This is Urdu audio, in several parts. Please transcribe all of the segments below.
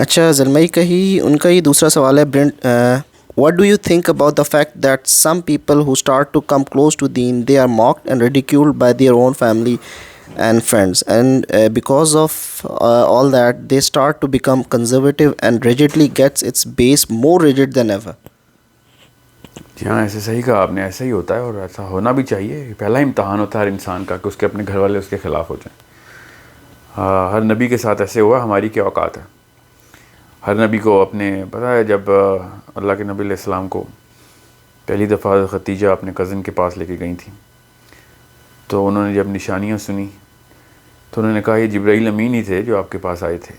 اچھا زلمئی کا ہی ان کا ہی دوسرا سوال ہے burnt. What do you think about the fact that some people who start to come close to Deen, they are mocked and ridiculed by their own family and friends, and because of all that, they start to become conservative and rigidly gets its base more rigid than ever. جی ہاں، ایسے صحیح کہا آپ نے، ایسا ہی ہوتا ہے اور ایسا ہونا بھی چاہیے. پہلا امتحان ہوتا ہے ہر انسان کا کہ اس کے اپنے گھر والے اس کے خلاف ہو جائیں. ہر نبی کے ساتھ ایسے ہوا. ہماری کیا اوقات ہے؟ ہر نبی کو اپنے پتہ ہے، جب اللہ کے نبی علیہ السلام کو پہلی دفعہ ختیجہ اپنے کزن کے پاس لے کے گئی تھیں، تو انہوں نے جب نشانیاں سنی تو انہوں نے کہا یہ جبرائیل امین ہی تھے جو آپ کے پاس آئے تھے،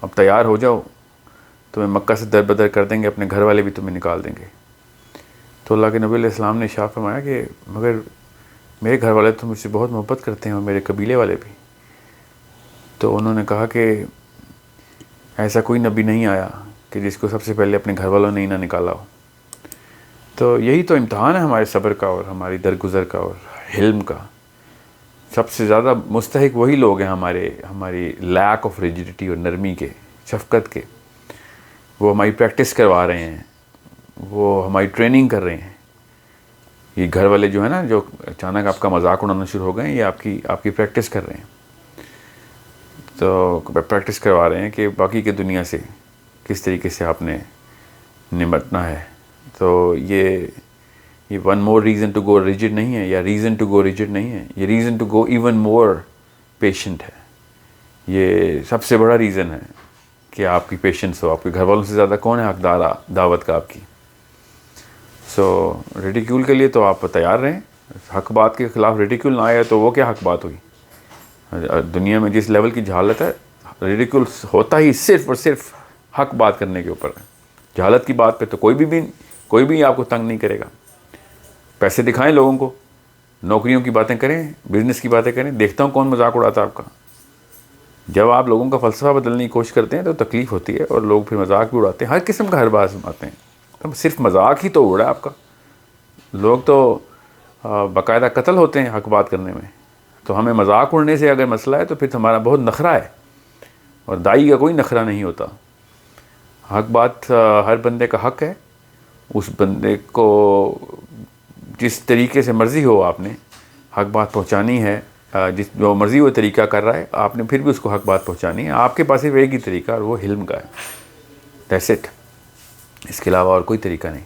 اب تیار ہو جاؤ، تمہیں مکہ سے در بدر کر دیں گے، اپنے گھر والے بھی تمہیں نکال دیں گے. تو اللہ کے نبی علیہ السلام نے ارشاد فرمایا کہ مگر میرے گھر والے تو مجھ سے بہت محبت کرتے ہیں اور میرے قبیلے والے بھی. تو انہوں نے کہا کہ ایسا کوئی نبی نہیں آیا کہ جس کو سب سے پہلے اپنے گھر والوں نے ہی نہ نکالا ہو. تو یہی تو امتحان ہے ہمارے صبر کا اور ہماری درگزر کا اور حلم کا. سب سے زیادہ مستحق وہی لوگ ہیں ہماری لیک آف ریجڈیٹی اور نرمی کے، شفقت کے. وہ ہماری پریکٹس کروا رہے ہیں، وہ ہماری ٹریننگ کر رہے ہیں. یہ گھر والے جو ہیں نا، جو اچانک آپ کا مذاق اڑانا شروع ہو گئے ہیں، یہ آپ کی پریکٹس کر رہے ہیں. تو پریکٹس کروا رہے ہیں کہ باقی کے دنیا سے کس طریقے سے آپ نے نمٹنا ہے. تو یہ one more reason to go rigid نہیں ہے، یا ریزن ٹو گو ریجڈ نہیں ہے، یہ reason to go even more patient ہے. یہ سب سے بڑا ریزن ہے کہ آپ کی پیشنس ہو. آپ کے گھر والوں سے زیادہ کون ہے حقدار دعوت کا آپ کی؟ سو ریڈیکیول کے لیے تو آپ تیار رہیں. حق بات کے خلاف ریڈیکیول نہ آیا تو وہ کیا حق بات ہوئی؟ دنیا میں جس لیول کی جہالت ہے، ریڈیکیول ہوتا ہی صرف اور صرف حق بات کرنے کے اوپر ہے. جہالت کی بات پہ تو کوئی بھی آپ کو تنگ نہیں کرے گا. پیسے دکھائیں لوگوں کو، نوکریوں کی باتیں کریں، بزنس کی باتیں کریں، دیکھتا ہوں کون مذاق اڑاتا ہے آپ کا. جب آپ لوگوں کا فلسفہ بدلنے کی کوشش کرتے ہیں تو تکلیف ہوتی ہے، اور لوگ پھر مذاق بھی اڑاتے ہیں، ہر قسم کا ہر بات سناتے ہیں. تو صرف مذاق ہی تو اڑا ہے آپ کا. لوگ تو باقاعدہ قتل ہوتے ہیں حق بات کرنے میں. تو ہمیں مذاق اڑنے سے اگر مسئلہ ہے تو پھر ہمارا بہت نخرہ ہے، اور دائی کا کوئی نخرہ نہیں ہوتا. حق بات ہر بندے کا حق ہے. اس بندے کو جس طریقے سے مرضی ہو آپ نے حق بات پہنچانی ہے. جو مرضی وہ طریقہ کر رہا ہے، آپ نے پھر بھی اس کو حق بات پہنچانی ہے. آپ کے پاس صرف ایک ہی طریقہ، اور وہ حلم کا ہے. That's it. اس کے علاوہ اور کوئی طریقہ نہیں.